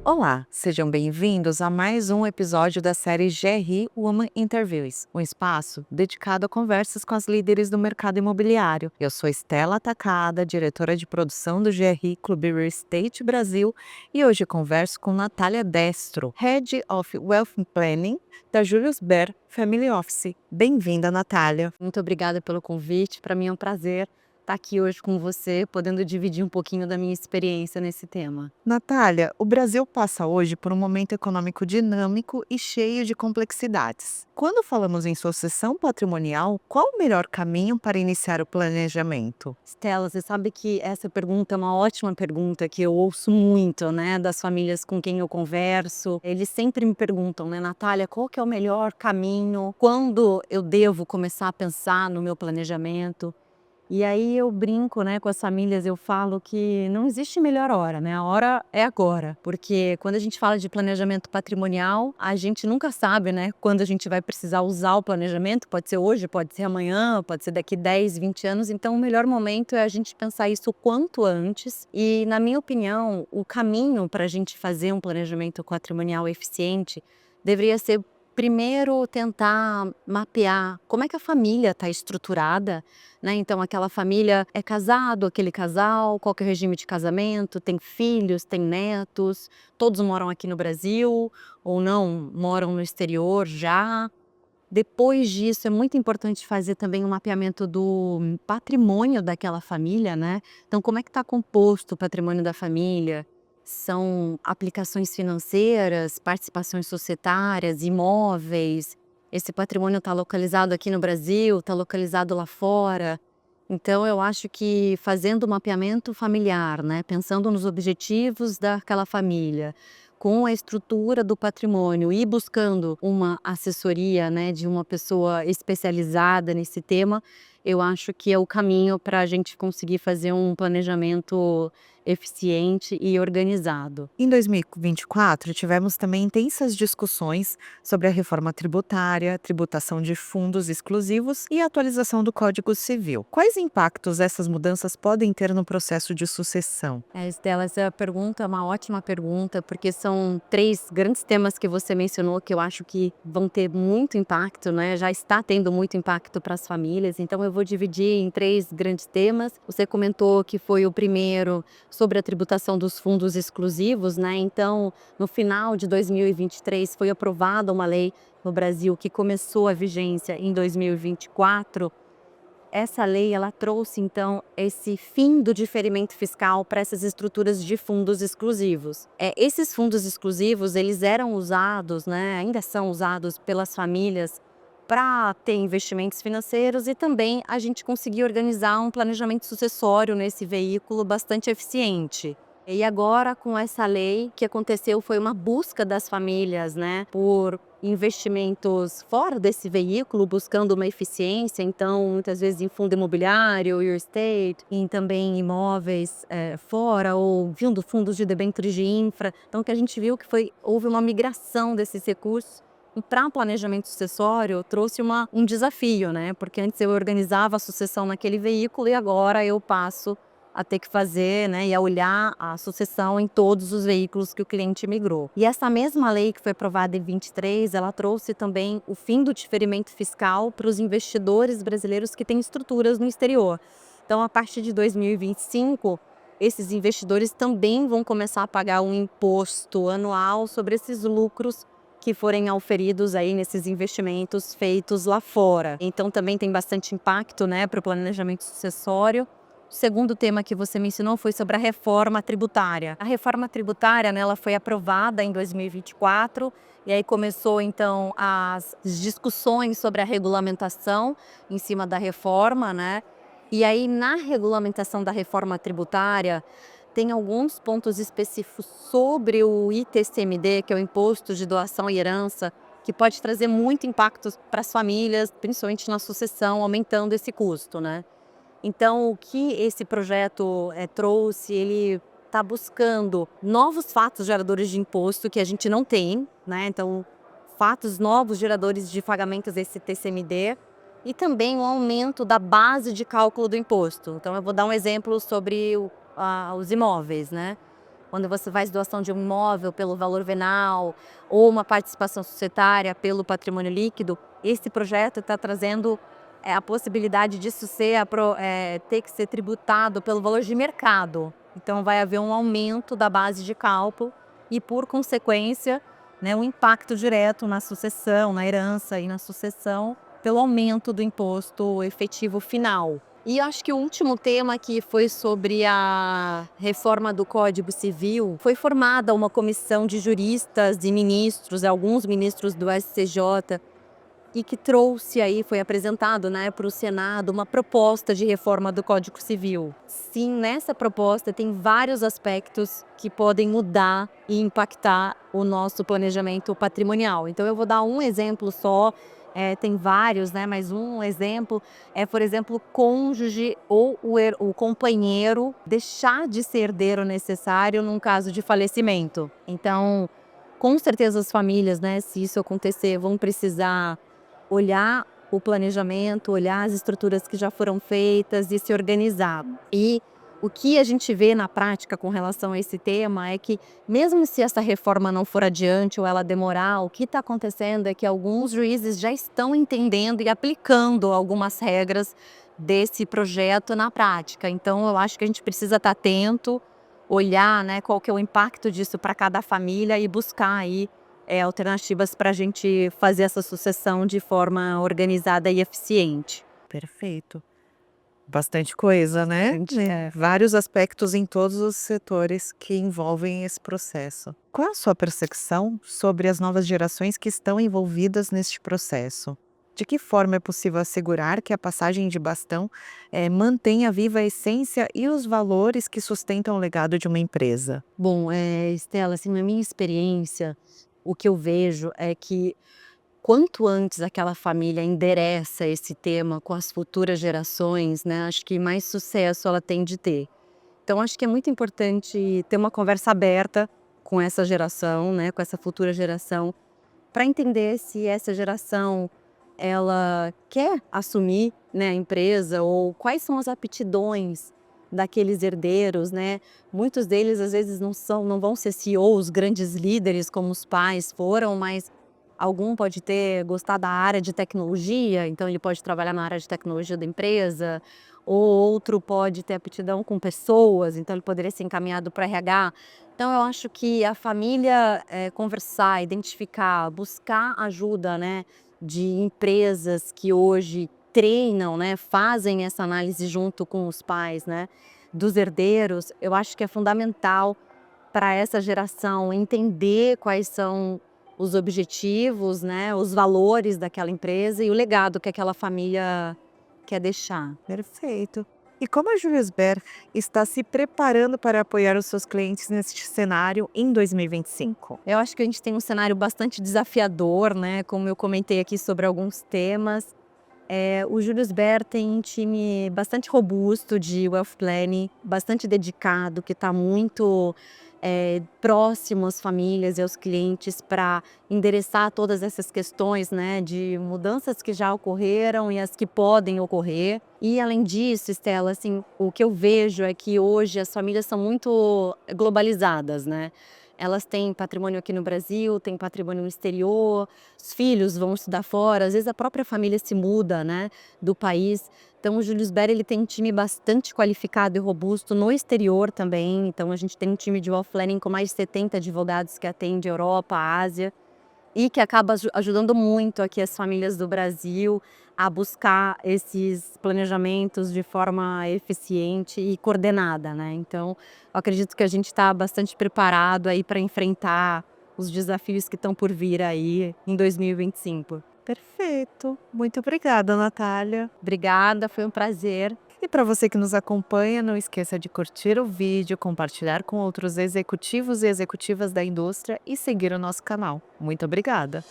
Olá, sejam bem-vindos a mais um episódio da série GRI Woman Interviews, um espaço dedicado a conversas com as líderes do mercado imobiliário. Eu sou Estela Atacada, diretora de produção do GRI Clube Real Estate Brasil, e hoje converso com Natália Destro, Head of Wealth Planning da Julius Baer Family Office. Bem-vinda, Natália. Muito obrigada pelo convite, para mim é um prazer estar aqui hoje com você, podendo dividir um pouquinho da minha experiência nesse tema. Natália, o Brasil passa hoje por um momento econômico dinâmico e cheio de complexidades. Quando falamos em sucessão patrimonial, qual o melhor caminho para iniciar o planejamento? Stella, você sabe que essa pergunta é uma ótima pergunta que eu ouço muito, né, das famílias com quem eu converso. Eles sempre me perguntam, né, Natália, qual que é o melhor caminho? Quando eu devo começar a pensar no meu planejamento? E aí eu brinco, né, com as famílias, eu falo que não existe melhor hora, né, a hora é agora, porque quando a gente fala de planejamento patrimonial, a gente nunca sabe, né, quando a gente vai precisar usar o planejamento, pode ser hoje, pode ser amanhã, pode ser daqui 10, 20 anos, então o melhor momento é a gente pensar isso o quanto antes e, na minha opinião, o caminho para a gente fazer um planejamento patrimonial eficiente deveria ser primeiro tentar mapear como é que a família está estruturada, né, então aquela família é casado, aquele casal, qual que é o regime de casamento, tem filhos, tem netos, todos moram aqui no Brasil ou não, moram no exterior já. Depois disso é muito importante fazer também um mapeamento do patrimônio daquela família, né, então como é que está composto o patrimônio da família? São aplicações financeiras, participações societárias, imóveis, esse patrimônio está localizado aqui no Brasil, está localizado lá fora. Então eu acho que fazendo o mapeamento familiar, né, pensando nos objetivos daquela família, com a estrutura do patrimônio e buscando uma assessoria, né, de uma pessoa especializada nesse tema, eu acho que é o caminho para a gente conseguir fazer um planejamento eficiente e organizado. Em 2024, tivemos também intensas discussões sobre a reforma tributária, tributação de fundos exclusivos e atualização do Código Civil. Quais impactos essas mudanças podem ter no processo de sucessão? Estela, essa pergunta é uma ótima pergunta, porque são três grandes temas que você mencionou que eu acho que vão ter muito impacto, né? Já está tendo muito impacto para as famílias, então eu vou dividir em três grandes temas. Você comentou que foi o primeiro sobre a tributação dos fundos exclusivos, né? Então, no final de 2023 foi aprovada uma lei no Brasil que começou a vigência em 2024. Essa lei, ela trouxe então esse fim do diferimento fiscal para essas estruturas de fundos exclusivos. Esses fundos exclusivos, eles eram usados, né, ainda são usados pelas famílias para ter investimentos financeiros e também a gente conseguir organizar um planejamento sucessório nesse veículo bastante eficiente. E agora, com essa lei, o que aconteceu foi uma busca das famílias, né, por investimentos fora desse veículo, buscando uma eficiência, então muitas vezes em fundo imobiliário, real estate, e também imóveis fora, ou vindo fundos de debêntures de infra. Então o que a gente viu que houve uma migração desses recursos. E para planejamento sucessório trouxe um desafio, né? Porque antes eu organizava a sucessão naquele veículo e agora eu passo a ter que fazer, né, e a olhar a sucessão em todos os veículos que o cliente migrou. E essa mesma lei que foi aprovada em 23, ela trouxe também o fim do diferimento fiscal para os investidores brasileiros que têm estruturas no exterior. Então, a partir de 2025, esses investidores também vão começar a pagar um imposto anual sobre esses lucros que forem auferidos aí nesses investimentos feitos lá fora. Então, também tem bastante impacto, né, para o planejamento sucessório. O segundo tema que você mencionou foi sobre a reforma tributária. A reforma tributária, né, ela foi aprovada em 2024 e aí começou então as discussões sobre a regulamentação em cima da reforma, né? E aí na regulamentação da reforma tributária tem alguns pontos específicos sobre o ITCMD, que é o Imposto de Doação e Herança, que pode trazer muito impacto para as famílias, principalmente na sucessão, aumentando esse custo, né? Então, o que esse projeto trouxe, ele está buscando novos fatos geradores de imposto que a gente não tem, né? Então, fatos novos geradores de pagamentos desse TCMD e também um aumento da base de cálculo do imposto. Então, eu vou dar um exemplo sobre os imóveis, né? quando você faz doação de um imóvel pelo valor venal ou uma participação societária pelo patrimônio líquido, esse projeto está trazendo a possibilidade disso ter que ser tributado pelo valor de mercado. Então vai haver um aumento da base de cálculo e, por consequência, né, um impacto direto na sucessão, na herança e na sucessão, pelo aumento do imposto efetivo final. E acho que o último tema, que foi sobre a reforma do Código Civil, foi formada uma comissão de juristas e ministros, alguns ministros do SCJ, e que trouxe aí, foi apresentado, né, para o Senado, uma proposta de reforma do Código Civil. Sim, nessa proposta tem vários aspectos que podem mudar e impactar o nosso planejamento patrimonial. Então eu vou dar um exemplo só, tem vários, né, mas um exemplo é, por exemplo, o cônjuge ou o companheiro deixar de ser herdeiro necessário num caso de falecimento. Então, com certeza as famílias, né, se isso acontecer, vão precisar olhar o planejamento, olhar as estruturas que já foram feitas e se organizar. E o que a gente vê na prática com relação a esse tema é que, mesmo se essa reforma não for adiante ou ela demorar, o que está acontecendo é que alguns juízes já estão entendendo e aplicando algumas regras desse projeto na prática. Então, eu acho que a gente precisa estar atento, olhar, né, qual que é o impacto disso para cada família e buscar aí alternativas para a gente fazer essa sucessão de forma organizada e eficiente. Perfeito. Bastante coisa, né? Vários aspectos em todos os setores que envolvem esse processo. Qual a sua percepção sobre as novas gerações que estão envolvidas neste processo? De que forma é possível assegurar que a passagem de bastão mantenha viva a essência e os valores que sustentam o legado de uma empresa? Bom, Estela, assim, na minha experiência, o que eu vejo é que quanto antes aquela família endereça esse tema com as futuras gerações, né, acho que mais sucesso ela tem de ter. Então acho que é muito importante ter uma conversa aberta com essa geração, né, com essa futura geração, para entender se essa geração ela quer assumir, né, a empresa, ou quais são as aptidões daqueles herdeiros, né? Muitos deles às vezes não vão ser CEOs, grandes líderes como os pais foram, mas algum pode ter gostar da área de tecnologia, então ele pode trabalhar na área de tecnologia da empresa, ou outro pode ter aptidão com pessoas, então ele poderia ser encaminhado para RH. Então eu acho que a família conversar, identificar, buscar ajuda, né, de empresas que hoje treinam, né, fazem essa análise junto com os pais, né, dos herdeiros, eu acho que é fundamental para essa geração entender quais são os objetivos, né, os valores daquela empresa e o legado que aquela família quer deixar. Perfeito. E como a Julius Baer está se preparando para apoiar os seus clientes neste cenário em 2025? Eu acho que a gente tem um cenário bastante desafiador, né, como eu comentei aqui sobre alguns temas. O Julius Baer tem um time bastante robusto de wealth planning, bastante dedicado, que está muito próximo às famílias e aos clientes para endereçar todas essas questões, né, de mudanças que já ocorreram e as que podem ocorrer. E além disso, Estela, assim, o que eu vejo é que hoje as famílias são muito globalizadas, né? Elas têm patrimônio aqui no Brasil, têm patrimônio no exterior, os filhos vão estudar fora, às vezes a própria família se muda, né, do país. Então o Julius Baer, ele tem um time bastante qualificado e robusto no exterior também. Então a gente tem um time de wealth planning com mais de 70 advogados que atende Europa, Ásia, e que acaba ajudando muito aqui as famílias do Brasil a buscar esses planejamentos de forma eficiente e coordenada, né. Então, eu acredito que a gente está bastante preparado aí para enfrentar os desafios que estão por vir aí em 2025. Perfeito. Muito obrigada, Natália. Obrigada, foi um prazer. E para você que nos acompanha, não esqueça de curtir o vídeo, compartilhar com outros executivos e executivas da indústria e seguir o nosso canal. Muito obrigada!